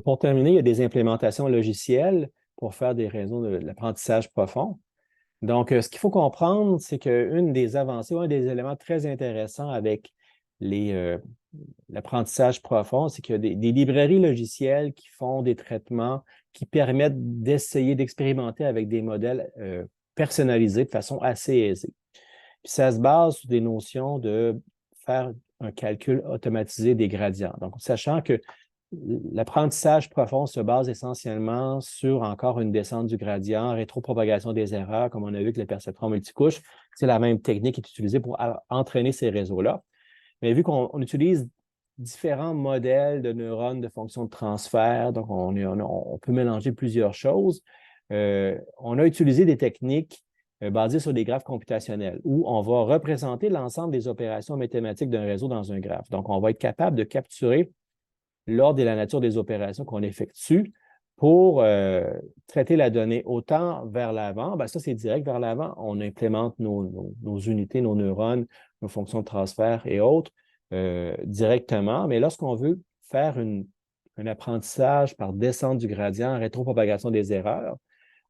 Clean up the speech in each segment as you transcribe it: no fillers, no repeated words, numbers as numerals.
Pour terminer, il y a des implémentations logicielles pour faire des réseaux de l'apprentissage profond. Donc, ce qu'il faut comprendre, c'est qu'une des avancées, un des éléments très intéressants avec l'apprentissage profond, c'est qu'il y a des librairies logicielles qui font des traitements qui permettent d'essayer d'expérimenter avec des modèles personnalisés de façon assez aisée. Puis ça se base sur des notions de faire un calcul automatisé des gradients. Donc, sachant que l'apprentissage profond se base essentiellement sur encore une descente du gradient, rétropropagation des erreurs, comme on a vu avec le perceptron multicouche. C'est la même technique qui est utilisée pour entraîner ces réseaux-là. Mais vu qu'on utilise différents modèles de neurones de fonction de transfert, donc on peut mélanger plusieurs choses, on a utilisé des techniques basées sur des graphes computationnels où on va représenter l'ensemble des opérations mathématiques d'un réseau dans un graphe. Donc, on va être capable de capturer l'ordre et la nature des opérations qu'on effectue pour traiter la donnée autant vers l'avant. Ça, c'est direct vers l'avant. On implémente nos unités, nos neurones, nos fonctions de transfert et autres directement. Mais lorsqu'on veut faire un apprentissage par descente du gradient, rétropropagation des erreurs,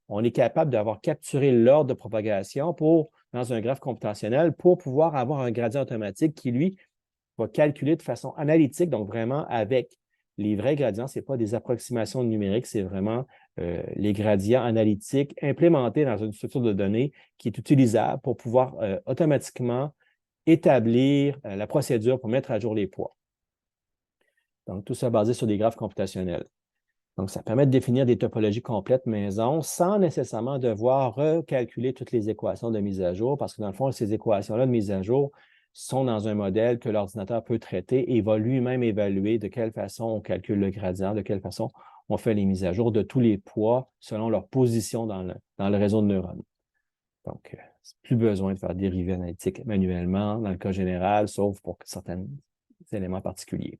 on est capable d'avoir capturé l'ordre de propagation dans un graphe computationnel pour pouvoir avoir un gradient automatique qui, lui, va calculer de façon analytique, donc vraiment avec les vrais gradients. Ce n'est pas des approximations numériques, c'est vraiment les gradients analytiques implémentés dans une structure de données qui est utilisable pour pouvoir automatiquement établir la procédure pour mettre à jour les poids. Donc, tout ça basé sur des graphes computationnels. Donc, ça permet de définir des topologies complètes maison sans nécessairement devoir recalculer toutes les équations de mise à jour parce que dans le fond, ces équations-là de mise à jour sont dans un modèle que l'ordinateur peut traiter et va lui-même évaluer de quelle façon on calcule le gradient, de quelle façon on fait les mises à jour de tous les poids selon leur position dans le réseau de neurones. Donc, plus besoin de faire dérivés analytiques manuellement dans le cas général, sauf pour certains éléments particuliers.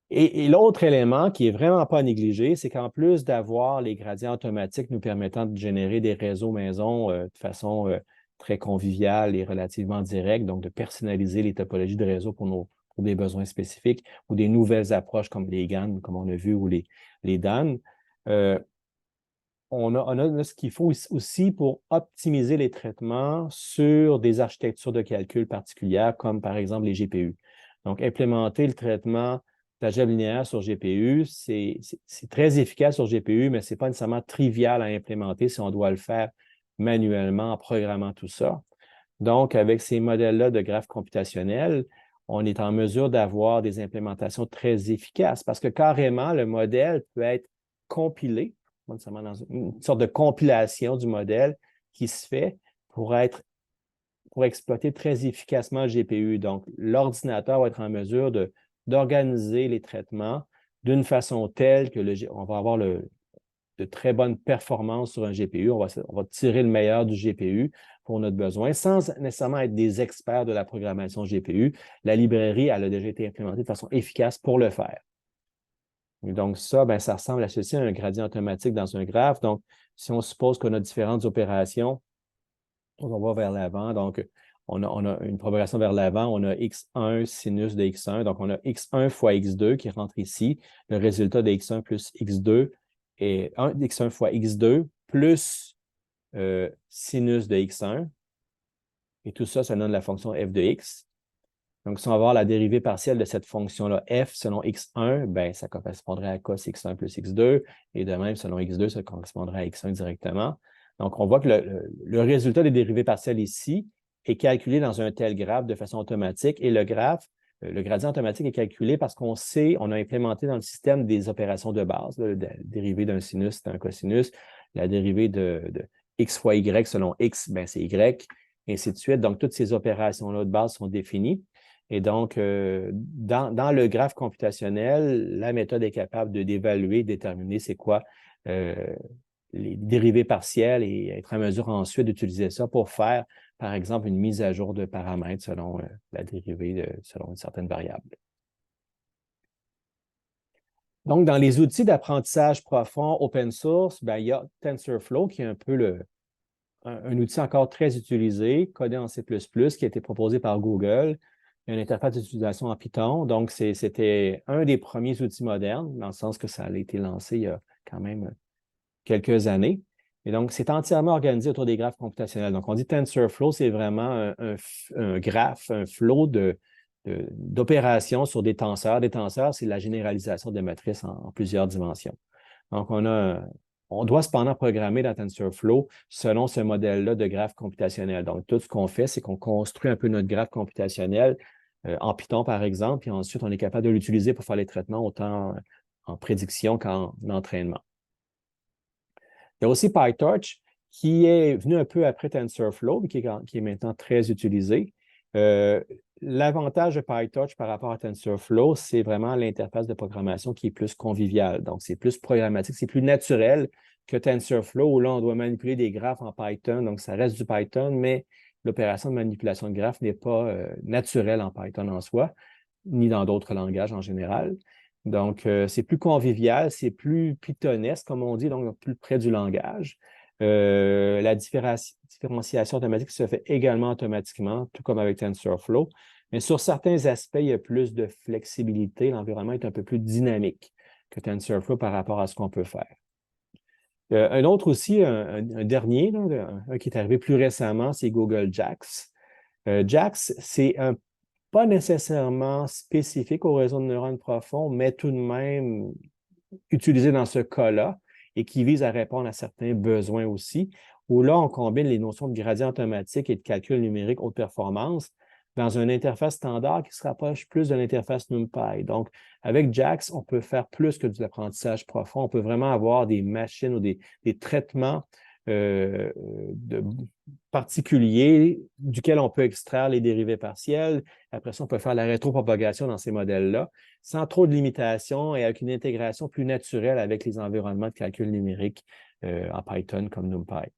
Et l'autre élément qui n'est vraiment pas à négliger, c'est qu'en plus d'avoir les gradients automatiques nous permettant de générer des réseaux maison de façon très conviviale et relativement directe, donc de personnaliser les topologies de réseau pour des besoins spécifiques ou des nouvelles approches comme les GAN, comme on a vu, ou les DAN, on a ce qu'il faut aussi pour optimiser les traitements sur des architectures de calcul particulières, comme par exemple les GPU. Donc, implémenter le traitement d'algèbre linéaire sur GPU, c'est très efficace sur GPU, mais ce n'est pas nécessairement trivial à implémenter si on doit le faire manuellement en programmant tout ça. Donc, avec ces modèles-là de graphes computationnels, on est en mesure d'avoir des implémentations très efficaces parce que carrément, le modèle peut être compilé, dans une sorte de compilation du modèle qui se fait pour exploiter très efficacement le GPU. Donc, l'ordinateur va être en mesure d'organiser les traitements d'une façon telle que on va avoir de très bonnes performances sur un GPU. On va tirer le meilleur du GPU pour notre besoin, sans nécessairement être des experts de la programmation GPU. La librairie, elle a déjà été implémentée de façon efficace pour le faire. Et donc, ça ressemble à ceci, à un gradient automatique dans un graphe. Donc, si on suppose qu'on a différentes opérations, on va vers l'avant. Donc, on a une propagation vers l'avant. On a x1 sinus de x1. Donc, on a x1 fois x2 qui rentre ici. Le résultat de x1 plus x2 est x1 fois x2 plus sinus de x1. Et tout ça, ça donne la fonction f de x. Donc, si on va voir la dérivée partielle de cette fonction-là, f selon x1, ça correspondrait à cos x1 plus x2. Et de même, selon x2, ça correspondrait à x1 directement. Donc, on voit que le résultat des dérivées partielles ici est calculé dans un tel graphe de façon automatique. Et le gradient automatique est calculé parce qu'on sait, on a implémenté dans le système des opérations de base. La dérivée d'un sinus, c'est un cosinus. La dérivée de x fois y selon x, c'est y, et ainsi de suite. Donc, toutes ces opérations-là de base sont définies. Et donc, dans le graphe computationnel, la méthode est capable d'évaluer, déterminer c'est quoi les dérivées partielles et être en mesure ensuite d'utiliser ça pour faire, par exemple, une mise à jour de paramètres selon la dérivée selon une certaine variable. Donc, dans les outils d'apprentissage profond open source, il y a TensorFlow qui est un peu un outil encore très utilisé, codé en C++, qui a été proposé par Google, Il y a une interface d'utilisation en Python. Donc, c'était un des premiers outils modernes, dans le sens que ça a été lancé il y a quand même quelques années. Et donc, c'est entièrement organisé autour des graphes computationnels. Donc, on dit TensorFlow, c'est vraiment un graphe, un flow d'opérations sur des tenseurs. Des tenseurs, c'est la généralisation de matrices en plusieurs dimensions. Donc, on doit cependant programmer dans TensorFlow selon ce modèle-là de graphe computationnel. Donc, tout ce qu'on fait, c'est qu'on construit un peu notre graphe computationnel en Python, par exemple, puis ensuite, on est capable de l'utiliser pour faire les traitements autant en prédiction qu'en entraînement. Il y a aussi PyTorch qui est venu un peu après TensorFlow, mais qui est maintenant très utilisé. L'avantage de PyTorch par rapport à TensorFlow, c'est vraiment l'interface de programmation qui est plus conviviale. Donc, c'est plus programmatique, c'est plus naturel que TensorFlow, où là, on doit manipuler des graphes en Python. Donc, ça reste du Python, mais l'opération de manipulation de graphes n'est pas naturelle en Python en soi, ni dans d'autres langages en général. Donc, c'est plus convivial, c'est plus pythonesque, comme on dit, donc plus près du langage. La différenciation automatique se fait également automatiquement, tout comme avec TensorFlow. Mais sur certains aspects, il y a plus de flexibilité. L'environnement est un peu plus dynamique que TensorFlow par rapport à ce qu'on peut faire. Un autre aussi, un dernier, là, un qui est arrivé plus récemment, c'est Google JAX. JAX, c'est pas nécessairement spécifique aux réseaux de neurones profonds, mais tout de même utilisé dans ce cas-là et qui vise à répondre à certains besoins aussi, où là, on combine les notions de gradient automatique et de calcul numérique haute performance dans une interface standard qui se rapproche plus de l'interface NumPy. Donc, avec JAX, on peut faire plus que de l'apprentissage profond. On peut vraiment avoir des machines ou des traitements particuliers duquel on peut extraire les dérivés partiels. Après ça, on peut faire la rétropropagation dans ces modèles-là sans trop de limitations et avec une intégration plus naturelle avec les environnements de calcul numérique en Python comme NumPy.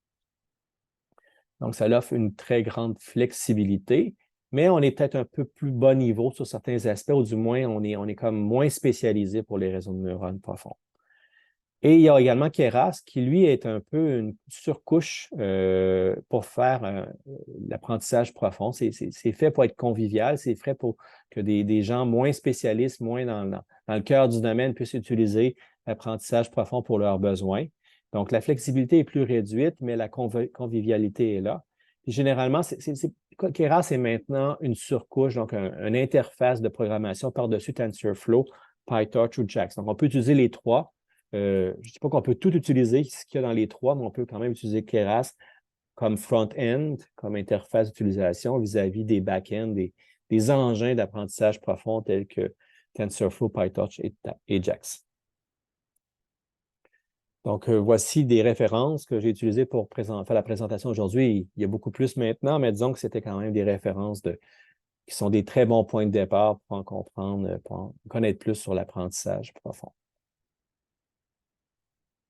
Donc, ça offre une très grande flexibilité, mais on est peut-être un peu plus bas niveau sur certains aspects, ou du moins, on est comme moins spécialisé pour les réseaux de neurones profonds. Et il y a également Keras, qui, lui, est un peu une surcouche pour faire l'apprentissage profond. C'est fait pour être convivial, c'est fait pour que des gens moins spécialistes, moins dans le cœur du domaine, puissent utiliser l'apprentissage profond pour leurs besoins. Donc, la flexibilité est plus réduite, mais la convivialité est là. Puis, généralement, Keras est maintenant une surcouche, donc une interface de programmation par-dessus TensorFlow, PyTorch ou JAX. Donc, on peut utiliser les trois. Je ne dis pas qu'on peut tout utiliser, ce qu'il y a dans les trois, mais on peut quand même utiliser Keras comme front-end, comme interface d'utilisation vis-à-vis des back-end, des engins d'apprentissage profond tels que TensorFlow, PyTorch et JAX. Donc, voici des références que j'ai utilisées pour faire la présentation aujourd'hui. Il y a beaucoup plus maintenant, mais disons que c'était quand même des références qui sont des très bons points de départ pour en comprendre, pour en connaître plus sur l'apprentissage profond.